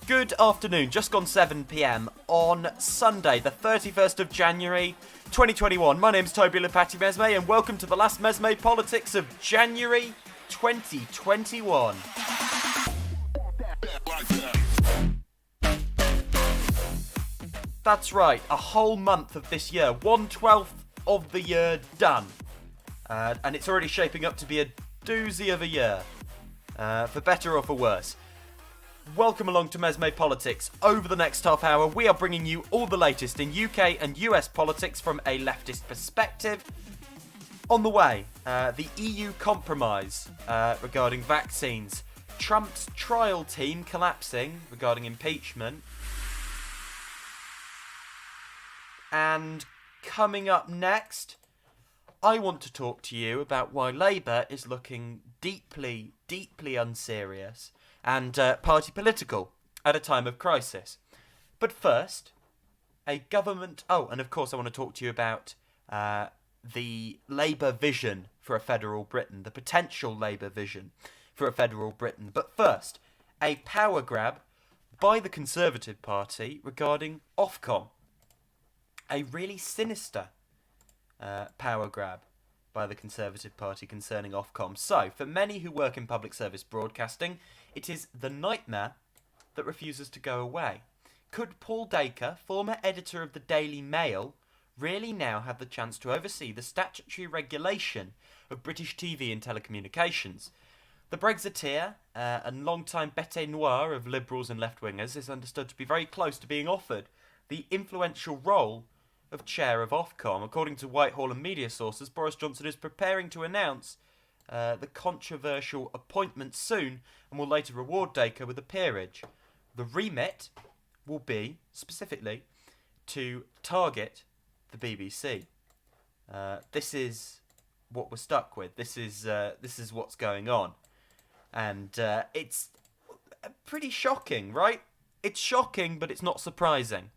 Good afternoon, just gone 7 p.m. on Sunday, the 31st of January, 2021. My name's Toby Lipati Mesme, and welcome to the last MesmePolitics of January 2021. That's right, a whole month of this year, 1/12 of the year done. And it's already shaping up to be a doozy of a year, for better or for worse. Welcome along to MesmePolitics. Over the next half hour, we are bringing you all the latest in UK and US politics from a leftist perspective. On the way, the EU compromise regarding vaccines, Trump's trial team collapsing regarding impeachment, and coming up next, I want to talk to you about why Labour is looking deeply, deeply unserious and party political at a time of crisis. But first, a government... Oh, and of course I want to talk to you about the Labour vision for a federal Britain, the potential Labour vision for a federal Britain. But first, a power grab by the Conservative Party regarding OFCOM. A really sinister power grab by the Conservative Party concerning OFCOM. So, for many who work in public service broadcasting, it is the nightmare that refuses to go away. Could Paul Dacre, former editor of the Daily Mail, really now have the chance to oversee the statutory regulation of British TV and telecommunications? The Brexiteer and long-time bête noire of liberals and left-wingers is understood to be very close to being offered the influential role of chair of OFCOM. According to Whitehall and media sources, Boris Johnson is preparing to announce the controversial appointment soon and will later reward Dacre with a peerage. The remit will be, specifically, to target the BBC. This is what we're stuck with. This is what's going on. And it's pretty shocking, right? It's shocking, but it's not surprising.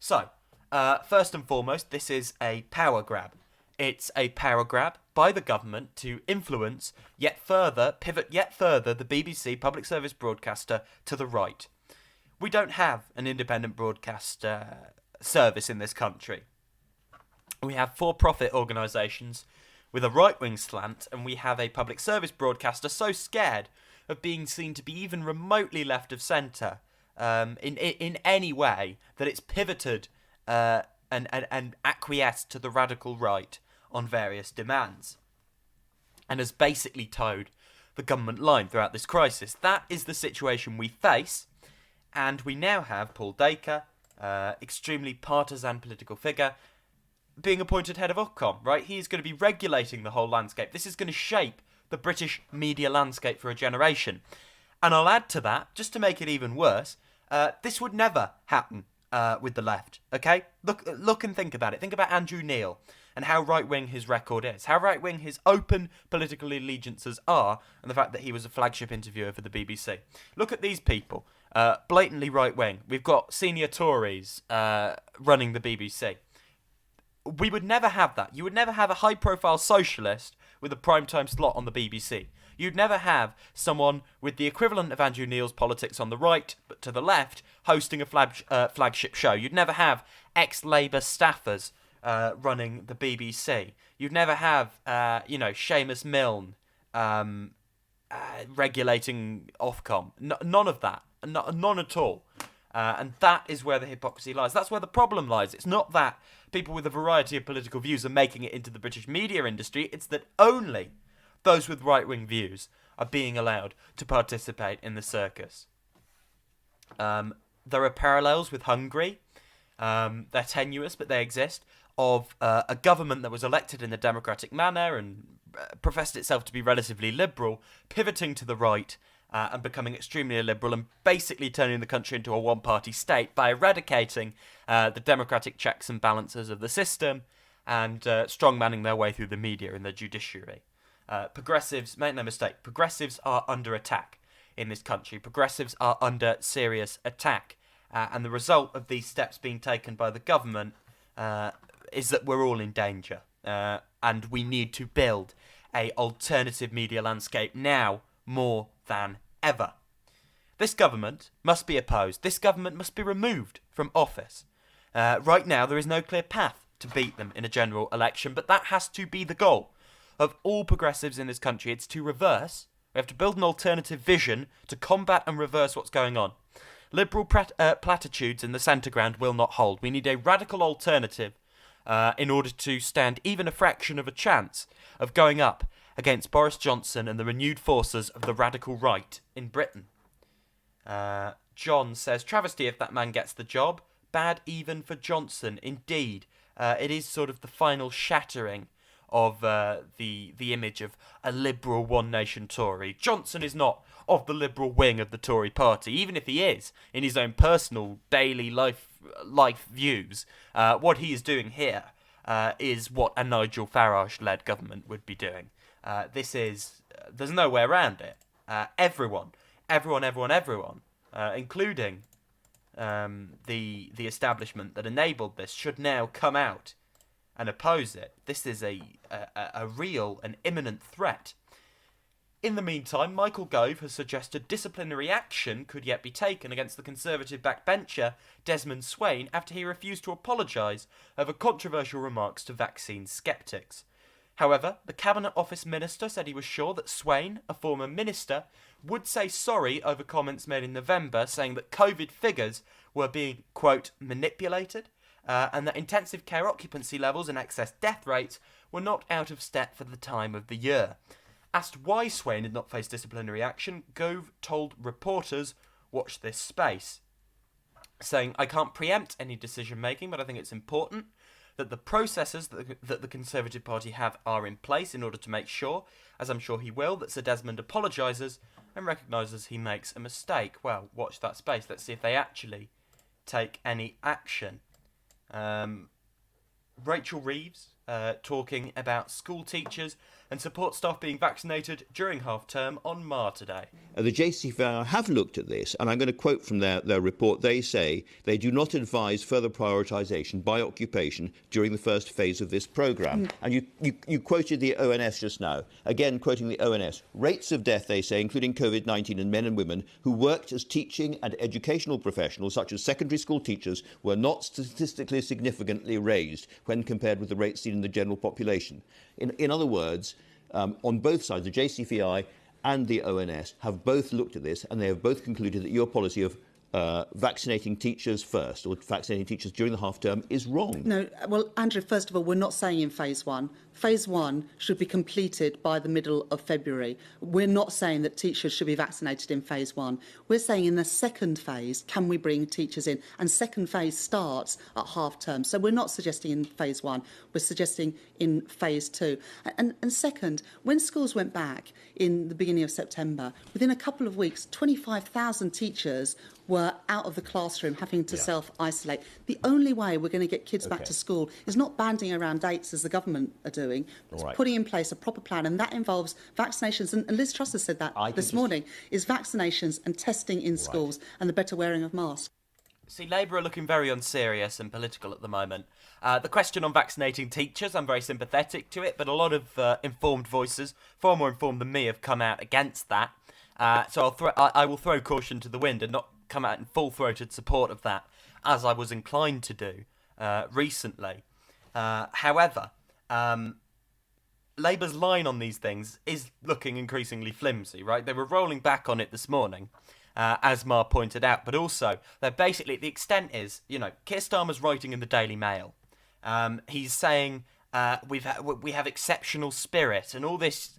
So, first and foremost, this is a power grab. It's a power grab by the government to influence pivot yet further the BBC public service broadcaster to the right. We don't have an independent broadcast service in this country. We have for-profit organisations with a right-wing slant, and we have a public service broadcaster so scared of being seen to be even remotely left of centre in any way that it's pivoted and acquiesced to the radical right on various demands, and has basically towed the government line throughout this crisis. That is the situation we face, and we now have Paul Dacre, extremely partisan political figure, being appointed head of OFCOM, right? He's going to be regulating the whole landscape. This is going to shape the British media landscape for a generation. And I'll add to that, just to make it even worse, this would never happen with the left, okay? Look and think about it. Think about Andrew Neil and how right-wing his record is, how right-wing his open political allegiances are, and the fact that he was a flagship interviewer for the BBC. Look at these people, blatantly right-wing. We've got senior Tories running the BBC. We would never have that. You would never have a high-profile socialist with a primetime slot on the BBC. You'd never have someone with the equivalent of Andrew Neil's politics on the right, but to the left, hosting a flagship show. You'd never have ex-Labour staffers running the BBC. You'd never have, Seamus Milne regulating Ofcom. None of that. None at all. And that is where the hypocrisy lies. That's where the problem lies. It's not that people with a variety of political views are making it into the British media industry. It's that only those with right-wing views are being allowed to participate in the circus. There are parallels with Hungary. They're tenuous, but they exist, of a government that was elected in a democratic manner and professed itself to be relatively liberal, pivoting to the right and becoming extremely illiberal and basically turning the country into a one-party state by eradicating the democratic checks and balances of the system and strongmanning their way through the media and the judiciary. Progressives, make no mistake, progressives are under attack in this country. Progressives are under serious attack. And the result of these steps being taken by the government is that we're all in danger. And we need to build an alternative media landscape now more than ever. This government must be opposed. This government must be removed from office. Right now, there is no clear path to beat them in a general election, but that has to be the goal of all progressives in this country. It's to reverse. We have to build an alternative vision to combat and reverse what's going on. Liberal platitudes in the centre ground will not hold. We need a radical alternative in order to stand even a fraction of a chance of going up against Boris Johnson and the renewed forces of the radical right in Britain. John says, travesty if that man gets the job. Bad even for Johnson. Indeed, it is sort of the final shattering of the image of a liberal one-nation Tory. Johnson is not of the liberal wing of the Tory party, even if he is, in his own personal daily life views. What he is doing here is what a Nigel Farage-led government would be doing. There's no way around it. Everyone, including the establishment that enabled this, should now come out and oppose it. This is a real and imminent threat. In the meantime, Michael Gove has suggested disciplinary action could yet be taken against the Conservative backbencher Desmond Swayne after he refused to apologise over controversial remarks to vaccine sceptics. However, the Cabinet Office Minister said he was sure that Swayne, a former minister, would say sorry over comments made in November saying that COVID figures were being, quote, manipulated, and that intensive care occupancy levels and excess death rates were not out of step for the time of the year. Asked why Swayne did not face disciplinary action, Gove told reporters, watch this space, saying, I can't preempt any decision making, but I think it's important that the processes that the Conservative Party have are in place in order to make sure, as I'm sure he will, that Sir Desmond apologises and recognises he makes a mistake. Well, watch that space. Let's see if they actually take any action. Rachel Reeves talking about school teachers and support staff being vaccinated during half-term on Mar today. The JCVR have looked at this, and I'm going to quote from their report. They say they do not advise further prioritisation by occupation during the first phase of this programme. And you quoted the ONS just now. Again, quoting the ONS. Rates of death, they say, including COVID-19 in men and women who worked as teaching and educational professionals, such as secondary school teachers, were not statistically significantly raised when compared with the rates seen in the general population. In other words, on both sides, the JCVI and the ONS have both looked at this, and they have both concluded that your policy of vaccinating teachers first, or vaccinating teachers during the half-term, is wrong. No, well, Andrew, first of all, we're not saying in phase one. Phase one should be completed by the middle of February. We're not saying that teachers should be vaccinated in phase one. We're saying in the second phase, can we bring teachers in? And second phase starts at half-term. So we're not suggesting in phase one. We're suggesting in phase two. And second, when schools went back in the beginning of September, within a couple of weeks, 25,000 teachers were out of the classroom having to self-isolate. The only way we're going to get kids back to school is not banding around dates as the government are doing, it's putting in place a proper plan, and that involves vaccinations. And Liz Truss has said that this morning, is vaccinations and testing in schools and the better wearing of masks. See, Labour are looking very unserious and political at the moment. The question on vaccinating teachers, I'm very sympathetic to it, but a lot of informed voices, far more informed than me, have come out against that. So I will throw caution to the wind and not come out in full-throated support of that, as I was inclined to do recently. However, Labour's line on these things is looking increasingly flimsy, right? They were rolling back on it this morning, as Mar pointed out, but also, they're basically, the extent is, Keir Starmer's writing in the Daily Mail. He's saying, we have exceptional spirit and all this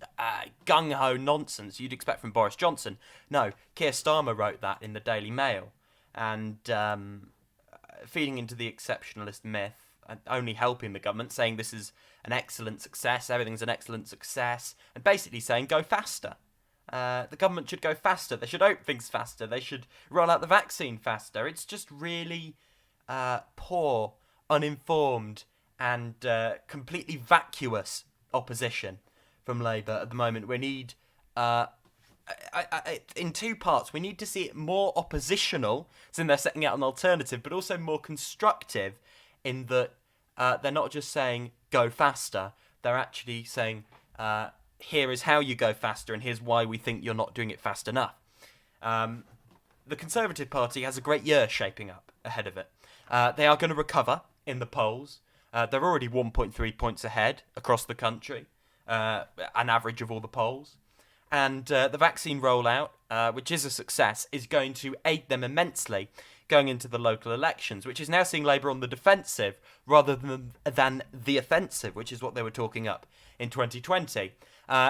gung-ho nonsense you'd expect from Boris Johnson. No, Keir Starmer wrote that in the Daily Mail, and feeding into the exceptionalist myth and only helping the government, saying this is an excellent success, everything's an excellent success, and basically saying go faster. The government should go faster. They should open things faster. They should roll out the vaccine faster. It's just really poor, uninformed, and completely vacuous opposition from Labour at the moment. We need, in two parts, we need to see it more oppositional, as in they're setting out an alternative, but also more constructive in that they're not just saying go faster, they're actually saying here is how you go faster and here's why we think you're not doing it fast enough. the Conservative Party has a great year shaping up ahead of it. They are going to recover in the polls. They're already 1.3 points ahead across the country, an average of all the polls. And the vaccine rollout, which is a success, is going to aid them immensely going into the local elections, which is now seeing Labour on the defensive rather than the offensive, which is what they were talking up in 2020.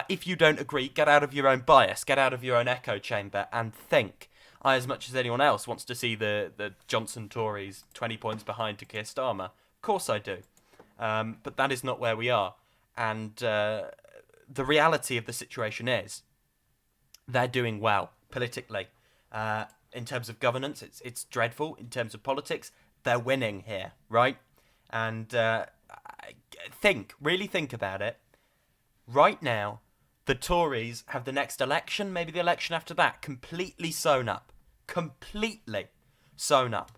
If you don't agree, get out of your own bias, get out of your own echo chamber and think. I, as much as anyone else, wants to see the Johnson Tories 20 points behind to Keir Starmer. Of course I do. But that is not where we are. And the reality of the situation is they're doing well politically. In terms of governance, it's dreadful. In terms of politics, they're winning here, right? And really think about it. Right now, the Tories have the next election, maybe the election after that, completely sewn up. Completely sewn up.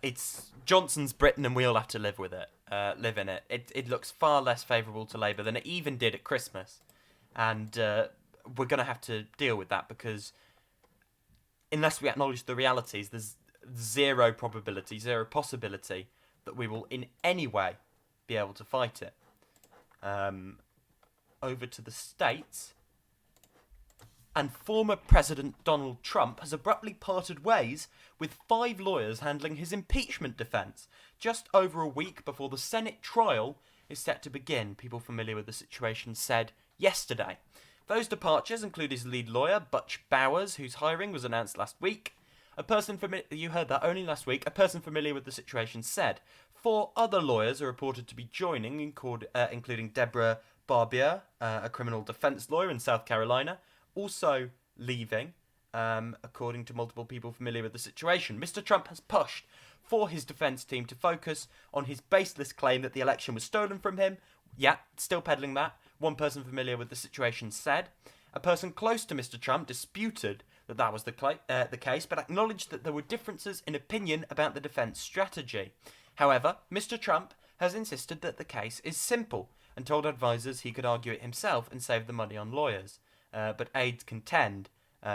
It's Johnson's Britain and we all have to live with it, live in it. It looks far less favourable to Labour than it even did at Christmas. And we're going to have to deal with that because unless we acknowledge the realities, there's zero probability, zero possibility that we will in any way be able to fight it. Over to the States, and former President Donald Trump has abruptly parted ways with 5 lawyers handling his impeachment defence, just over a week before the Senate trial is set to begin, people familiar with the situation said yesterday. Those departures include his lead lawyer, Butch Bowers, whose hiring was announced last week. You heard that only last week. A person familiar with the situation said 4 other lawyers are reported to be joining, including Deborah Barbier, a criminal defence lawyer in South Carolina, also leaving, according to multiple people familiar with the situation. Mr. Trump has pushed for his defence team to focus on his baseless claim that the election was stolen from him. Yeah, still peddling that. One person familiar with the situation said. A person close to Mr. Trump disputed that was the case, but acknowledged that there were differences in opinion about the defence strategy. However, Mr. Trump has insisted that the case is simple and told advisers he could argue it himself and save the money on lawyers. But aides contend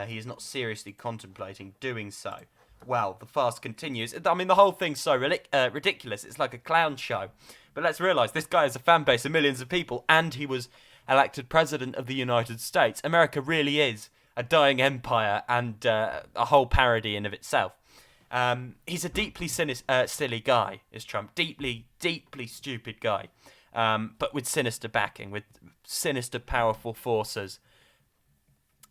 he is not seriously contemplating doing so. Well, the farce continues. I mean, the whole thing's so ridiculous. It's like a clown show. But let's realise this guy has a fan base of millions of people and he was elected president of the United States. America really is a dying empire and a whole parody in of itself. He's a deeply silly guy, is Trump. Deeply, deeply stupid guy. But with sinister backing, with sinister powerful forces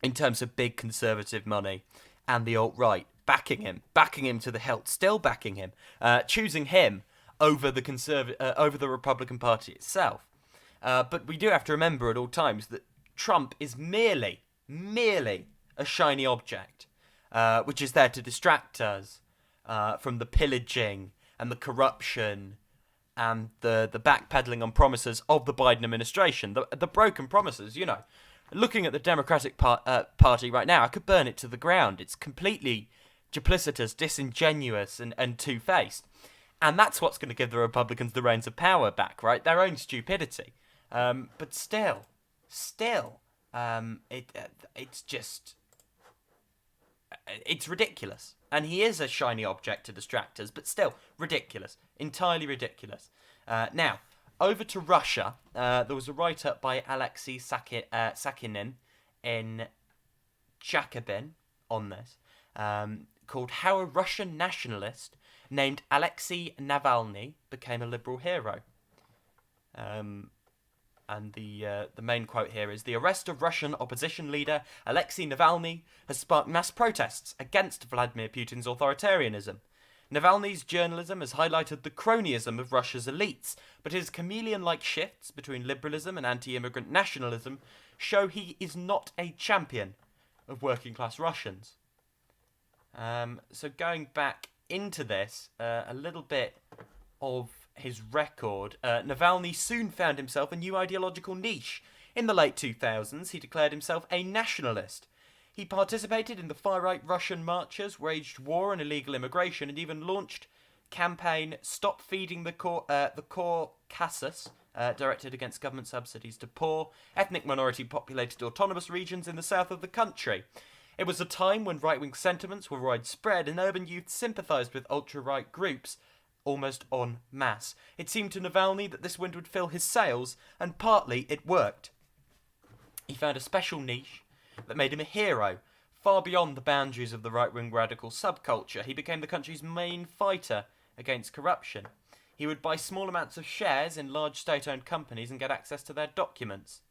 in terms of big conservative money and the alt-right backing him to the hilt, still backing him, choosing him over the Republican Party itself. But we do have to remember at all times that Trump is merely a shiny object, which is there to distract us from the pillaging and the corruption and the backpedaling on promises of the Biden administration, the broken promises, you know. Looking at the Democratic Party right now, I could burn it to the ground. It's completely duplicitous, disingenuous, and two-faced. And that's what's going to give the Republicans the reins of power back, right? Their own stupidity. But still, it's just... It's ridiculous. And he is a shiny object to distract us, but still, ridiculous. Entirely ridiculous. Now, over to Russia. There was a write-up by Alexei Sakinin in Jacobin on this, called How a Russian Nationalist Named Alexei Navalny Became a Liberal Hero. And the main quote here is, the arrest of Russian opposition leader Alexei Navalny has sparked mass protests against Vladimir Putin's authoritarianism. Navalny's journalism has highlighted the cronyism of Russia's elites, but his chameleon-like shifts between liberalism and anti-immigrant nationalism show he is not a champion of working-class Russians. So going back into this, a little bit of his record, Navalny soon found himself a new ideological niche. In the late 2000s, he declared himself a nationalist. He participated in the far-right Russian marches, waged war on illegal immigration, and even launched campaign Stop Feeding the Caucasus, directed against government subsidies to poor, ethnic minority-populated autonomous regions in the south of the country. It was a time when right-wing sentiments were widespread and urban youth sympathised with ultra-right groups almost en masse. It seemed to Navalny that this wind would fill his sails, and partly it worked. He found a special niche that made him a hero. Far beyond the boundaries of the right-wing radical subculture, he became the country's main fighter against corruption. He would buy small amounts of shares in large state-owned companies and get access to their documents.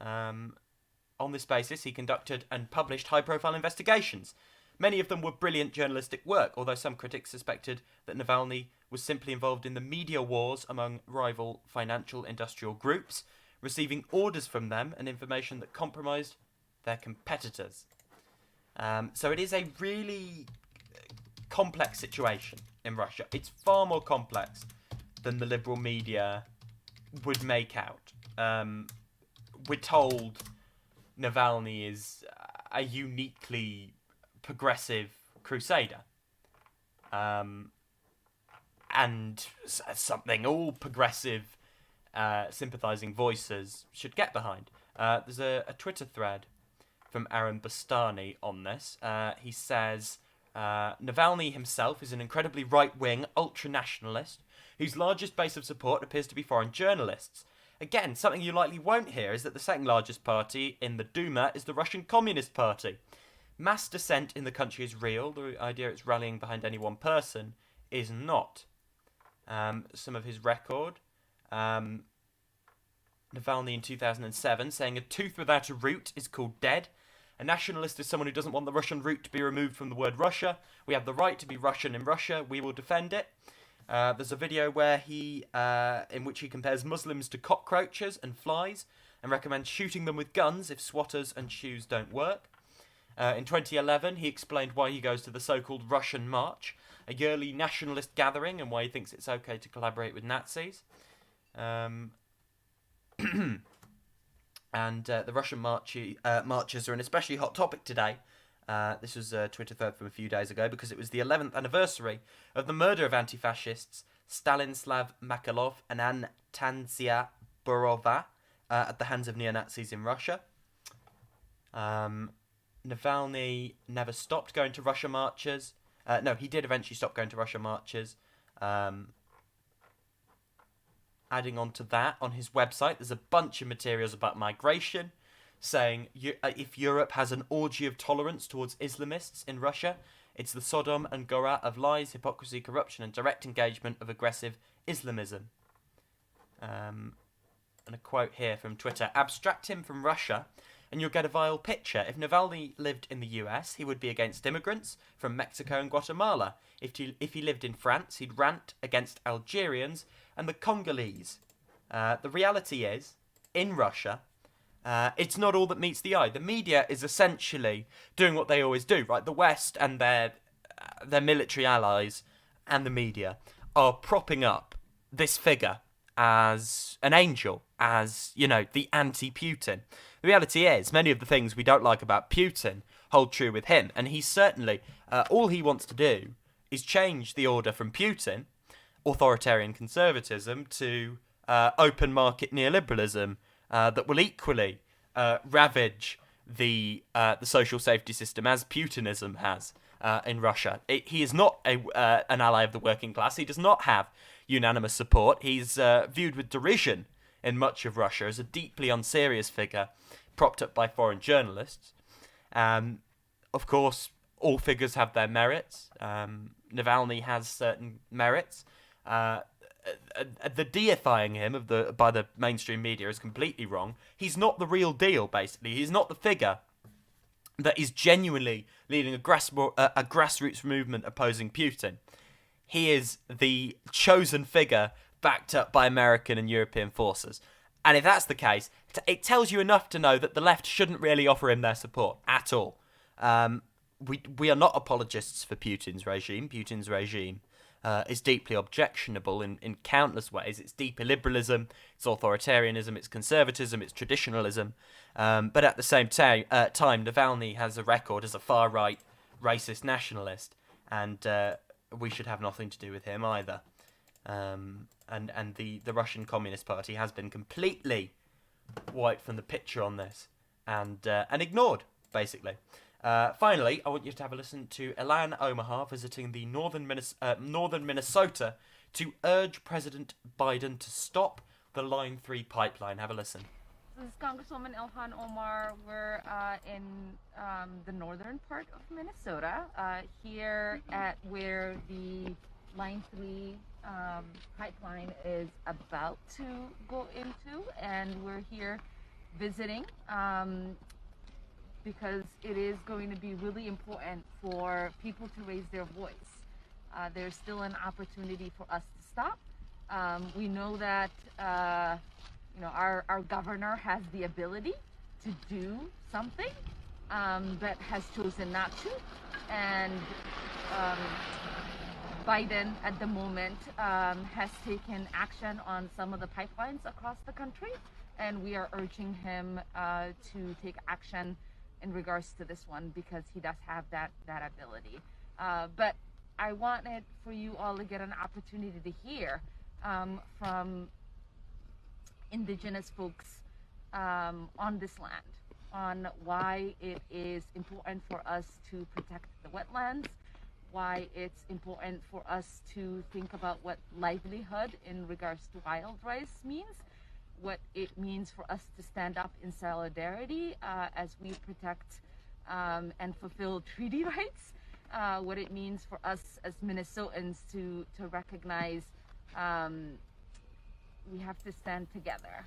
On this basis, he conducted and published high-profile investigations. Many of them were brilliant journalistic work, although some critics suspected that Navalny was simply involved in the media wars among rival financial industrial groups, receiving orders from them and information that compromised their competitors. So it is a really complex situation in Russia. It's far more complex than the liberal media would make out. We're told Navalny is a uniquely progressive crusader. And something all progressive sympathising voices should get behind. There's a Twitter thread from Aaron Bastani on this. He says, Navalny himself is an incredibly right-wing ultra-nationalist whose largest base of support appears to be foreign journalists. Again, something you likely won't hear is that the second largest party in the Duma is the Russian Communist Party. Mass dissent in the country is real. The idea it's rallying behind any one person is not. Some of his record. Navalny in 2007 saying a tooth without a root is called dead. A nationalist is someone who doesn't want the Russian root to be removed from the word Russia. We have the right to be Russian in Russia. We will defend it. There's a video where in which he compares Muslims to cockroaches and flies and recommends shooting them with guns if swatters and shoes don't work. In 2011, he explained why he goes to the so-called Russian March, a yearly nationalist gathering, and why he thinks it's okay to collaborate with Nazis. And the Russian marches are an especially hot topic today. This was a Twitter thread from a few days ago because it was the 11th anniversary of the murder of anti-fascists Stanislav Makalov and Anastasiya Borova at the hands of neo-Nazis in Russia. Navalny never stopped going to Russia marches. No, he did eventually stop going to Russia marches. Adding on to that, on his website, there's a bunch of materials about migration, saying if Europe has an orgy of tolerance towards Islamists in Russia, it's the Sodom and Gomorrah of lies, hypocrisy, corruption, and direct engagement of aggressive Islamism. And a quote here from Twitter: abstract him from Russia and you'll get a vile picture. If Navalny lived in the US, he would be against immigrants from Mexico and Guatemala. If he lived in France, he'd rant against Algerians and the Congolese. The reality is, in Russia, it's not all that meets the eye. The media is essentially doing what they always do, right? The West and their military allies and the media are propping up this figure as an angel, as, you know, the anti-Putin. The reality is, many of the things we don't like about Putin hold true with him, and he's certainly, all he wants to do is change the order from Putin, authoritarian conservatism, to open market neoliberalism that will equally ravage the social safety system as Putinism has in Russia. He is not an ally of the working class. He does not have unanimous support. He's viewed with derision in much of Russia as a deeply unserious figure propped up by foreign journalists. Of course, all figures have their merits. Navalny has certain merits. The deifying him by the mainstream media is completely wrong. He's not the real deal, basically. He's not the figure that is genuinely leading a grassroots movement opposing Putin. He is the chosen figure backed up by American and European forces. And if that's the case, it tells you enough to know that the left shouldn't really offer him their support at all. We are not apologists for Putin's regime. Putin's regime is deeply objectionable in countless ways. It's deep illiberalism, it's authoritarianism, it's conservatism, it's traditionalism. But at the same time, Navalny has a record as a far-right racist nationalist, and we should have nothing to do with him either. And the Russian Communist Party has been completely wiped from the picture on this and ignored, basically. Finally, I want you to have a listen to Ilan Omaha visiting the northern Minnesota to urge President Biden to stop the Line 3 pipeline. Have a listen. This is Congresswoman Ilhan Omar. We're in the northern part of Minnesota, here at where the Line 3 pipeline is about to go into, and we're here visiting because it is going to be really important for people to raise their voice. There's still an opportunity for us to stop. We know that our governor has the ability to do something, but has chosen not to. And Biden, at the moment, has taken action on some of the pipelines across the country, and we are urging him to take action in regards to this one because he does have that ability. But I wanted for you all to get an opportunity to hear from indigenous folks on this land on why it is important for us to protect the wetlands, why it's important for us to think about what livelihood in regards to wild rice means, what it means for us to stand up in solidarity as we protect and fulfill treaty rights, what it means for us as Minnesotans to recognize we have to stand together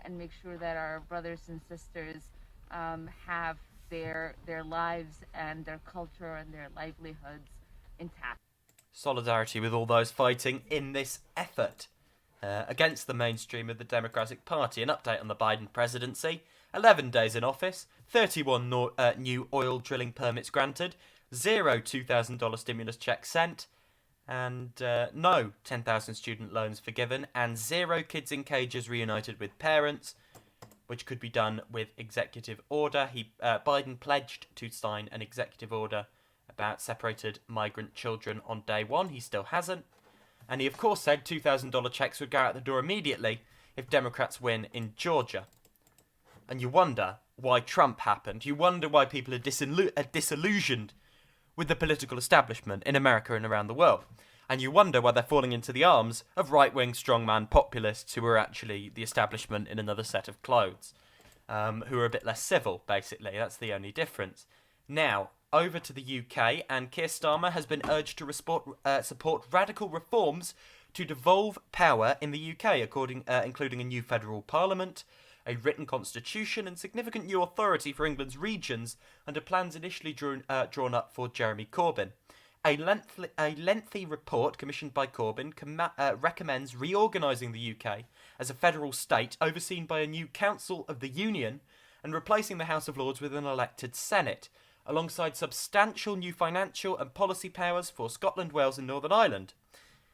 and make sure that our brothers and sisters have their lives and their culture and their livelihoods intact. Solidarity with all those fighting in this effort against the mainstream of the Democratic Party. An update on the Biden presidency. 11 days in office, 31 new oil drilling permits granted, 0 $2,000 stimulus checks sent, and no 10,000 student loans forgiven, and 0 kids in cages reunited with parents, which could be done with executive order. Biden pledged to sign an executive order about separated migrant children on day one. He still hasn't. And he, of course, said $2,000 checks would go out the door immediately if Democrats win in Georgia. And you wonder why Trump happened. You wonder why people are disillusioned with the political establishment in America and around the world. And you wonder why they're falling into the arms of right-wing strongman populists who are actually the establishment in another set of clothes, who are a bit less civil, basically. That's the only difference. Now, over to the UK, and Keir Starmer has been urged to support radical reforms to devolve power in the UK, including a new federal parliament, a written constitution, and significant new authority for England's regions, under plans initially drawn up for Jeremy Corbyn. A lengthy report commissioned by Corbyn recommends reorganising the UK as a federal state overseen by a new Council of the Union and replacing the House of Lords with an elected Senate, alongside substantial new financial and policy powers for Scotland, Wales and Northern Ireland.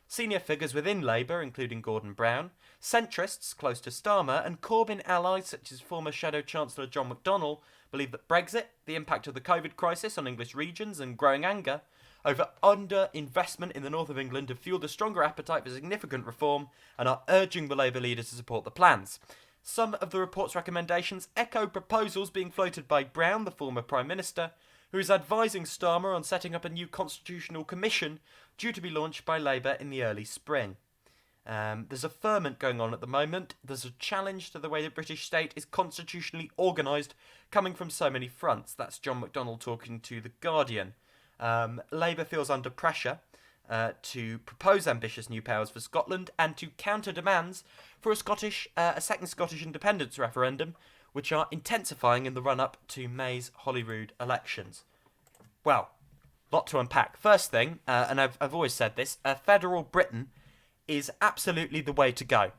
Senior figures within Labour, including Gordon Brown, centrists close to Starmer, and Corbyn allies such as former Shadow Chancellor John McDonnell believe that Brexit, the impact of the COVID crisis on English regions and growing anger over under-investment in the north of England have fuelled a stronger appetite for significant reform and are urging the Labour leader to support the plans. Some of the report's recommendations echo proposals being floated by Brown, the former Prime Minister, who is advising Starmer on setting up a new constitutional commission due to be launched by Labour in the early spring. There's a ferment going on at the moment. There's a challenge to the way the British state is constitutionally organised, coming from so many fronts. That's John McDonnell talking to The Guardian. Labour feels under pressure to propose ambitious new powers for Scotland and to counter demands for a second Scottish independence referendum, which are intensifying in the run-up to May's Holyrood elections. Well, lot to unpack. First thing, and I've always said this, federal Britain is absolutely the way to go.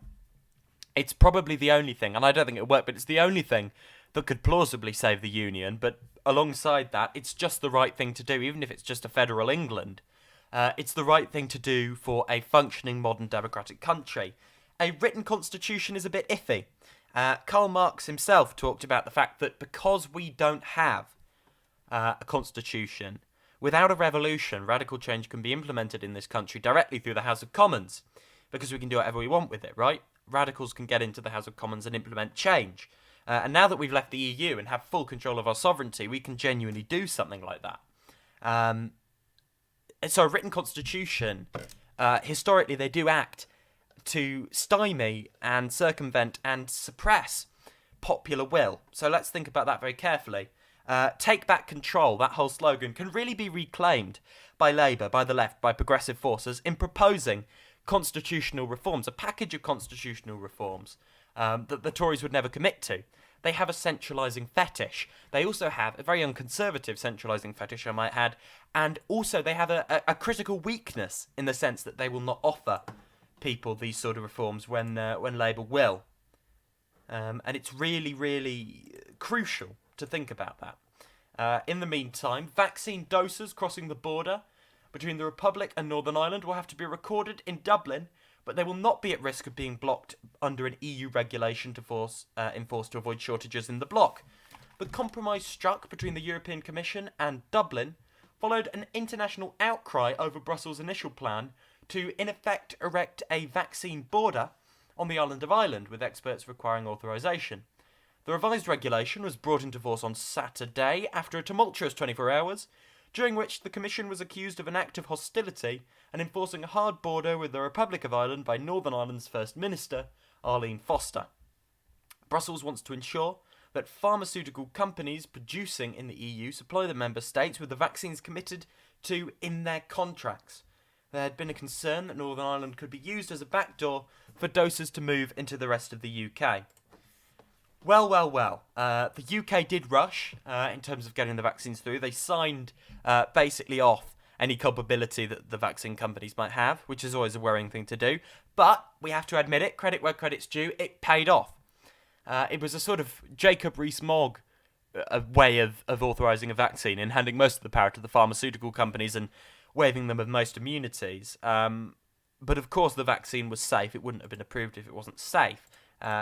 It's probably the only thing, and I don't think it'll work, but it's the only thing that could plausibly save the Union. But alongside that, it's just the right thing to do, even if it's just a federal England. It's the right thing to do for a functioning modern democratic country. A written constitution is a bit iffy. Karl Marx himself talked about the fact that because we don't have a constitution, without a revolution, radical change can be implemented in this country directly through the House of Commons, because we can do whatever we want with it, right? Radicals can get into the House of Commons and implement change. And now that we've left the EU and have full control of our sovereignty, we can genuinely do something like that. So a written constitution, historically, they do act to stymie and circumvent and suppress popular will. So let's think about that very carefully. Take back control, that whole slogan, can really be reclaimed by Labour, by the left, by progressive forces in proposing constitutional reforms, a package of constitutional reforms that the Tories would never commit to. They have a centralising fetish. They also have a very unconservative centralising fetish, I might add, and also they have a critical weakness in the sense that they will not offer people these sort of reforms when Labour will. And it's really, really crucial to think about that. In the meantime, vaccine doses crossing the border between the Republic and Northern Ireland will have to be recorded in Dublin, but they will not be at risk of being blocked under an EU regulation enforced to avoid shortages in the bloc. The compromise struck between the European Commission and Dublin followed an international outcry over Brussels' initial plan to, in effect, erect a vaccine border on the island of Ireland, with experts requiring authorisation. The revised regulation was brought into force on Saturday after a tumultuous 24 hours, during which the Commission was accused of an act of hostility and enforcing a hard border with the Republic of Ireland by Northern Ireland's First Minister, Arlene Foster. Brussels wants to ensure that pharmaceutical companies producing in the EU supply the member states with the vaccines committed to in their contracts. There had been a concern that Northern Ireland could be used as a backdoor for doses to move into the rest of the UK. Well. The UK did rush in terms of getting the vaccines through. They signed basically off any culpability that the vaccine companies might have, which is always a worrying thing to do. But we have to admit it, credit where credit's due, it paid off. It was a sort of Jacob Rees-Mogg way of authorising a vaccine and handing most of the power to the pharmaceutical companies and waiving them of most immunities. But of course the vaccine was safe. It wouldn't have been approved if it wasn't safe.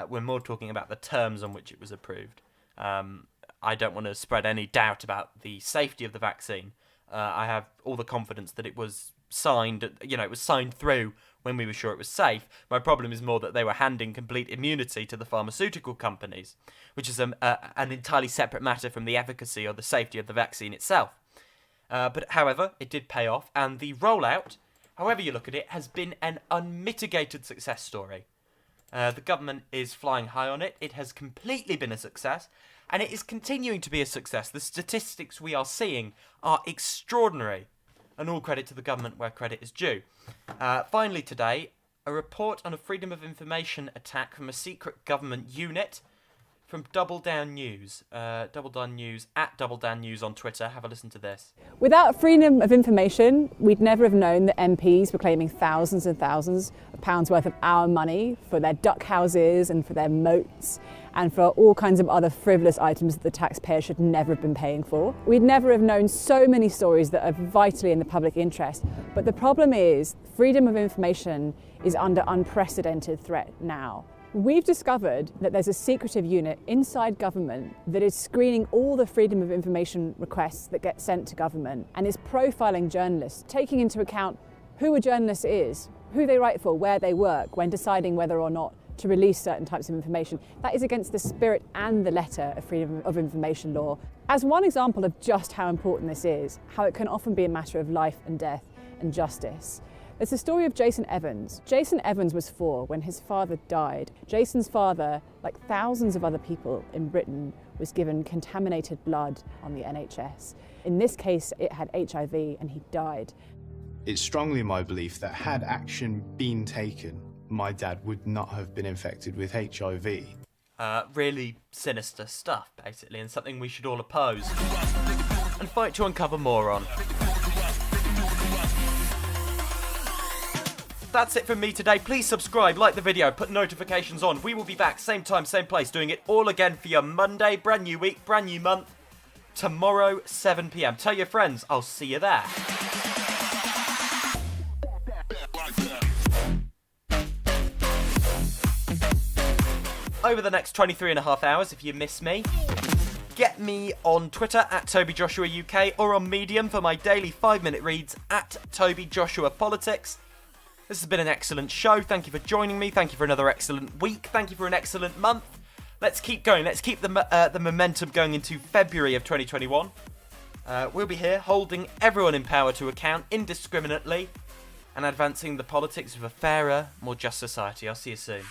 We're more talking about the terms on which it was approved. I don't want to spread any doubt about the safety of the vaccine. I have all the confidence that it was signed, it was signed through when we were sure it was safe. My problem is more that they were handing complete immunity to the pharmaceutical companies, which is an entirely separate matter from the efficacy or the safety of the vaccine itself. But however, it did pay off, and the rollout, however you look at it, has been an unmitigated success story. The government is flying high on it. It has completely been a success, and it is continuing to be a success. The statistics we are seeing are extraordinary, and all credit to the government where credit is due. Finally today, a report on a freedom of information attack from a secret government unit from Double Down News. Double Down News, at Double Down News on Twitter. Have a listen to this. Without freedom of information, we'd never have known that MPs were claiming thousands and thousands of pounds worth of our money for their duck houses and for their moats and for all kinds of other frivolous items that the taxpayer should never have been paying for. We'd never have known so many stories that are vitally in the public interest. But the problem is, freedom of information is under unprecedented threat now. We've discovered that there's a secretive unit inside government that is screening all the freedom of information requests that get sent to government and is profiling journalists, taking into account who a journalist is, who they write for, where they work, when deciding whether or not to release certain types of information. That is against the spirit and the letter of freedom of information law. As one example of just how important this is, how it can often be a matter of life and death and justice, it's the story of Jason Evans. Jason Evans was 4 when his father died. Jason's father, like thousands of other people in Britain, was given contaminated blood on the NHS. In this case, it had HIV and he died. It's strongly my belief that had action been taken, my dad would not have been infected with HIV. Really sinister stuff, basically, and something we should all oppose and fight to uncover more on. That's it from me today. Please subscribe, like the video, put notifications on. We will be back same time, same place, doing it all again for your Monday. Brand new week, brand new month. Tomorrow, 7 p.m. Tell your friends. I'll see you there. Over the next 23 and a half hours, if you miss me, get me on Twitter at TobyJoshuaUK or on Medium for my daily 5-minute reads at TobyJoshuaPolitics. This has been an excellent show. Thank you for joining me. Thank you for another excellent week. Thank you for an excellent month. let's keep going. Let's keep the momentum going into February of 2021. We'll be here holding everyone in power to account indiscriminately and advancing the politics of a fairer, more just society. I'll see you soon.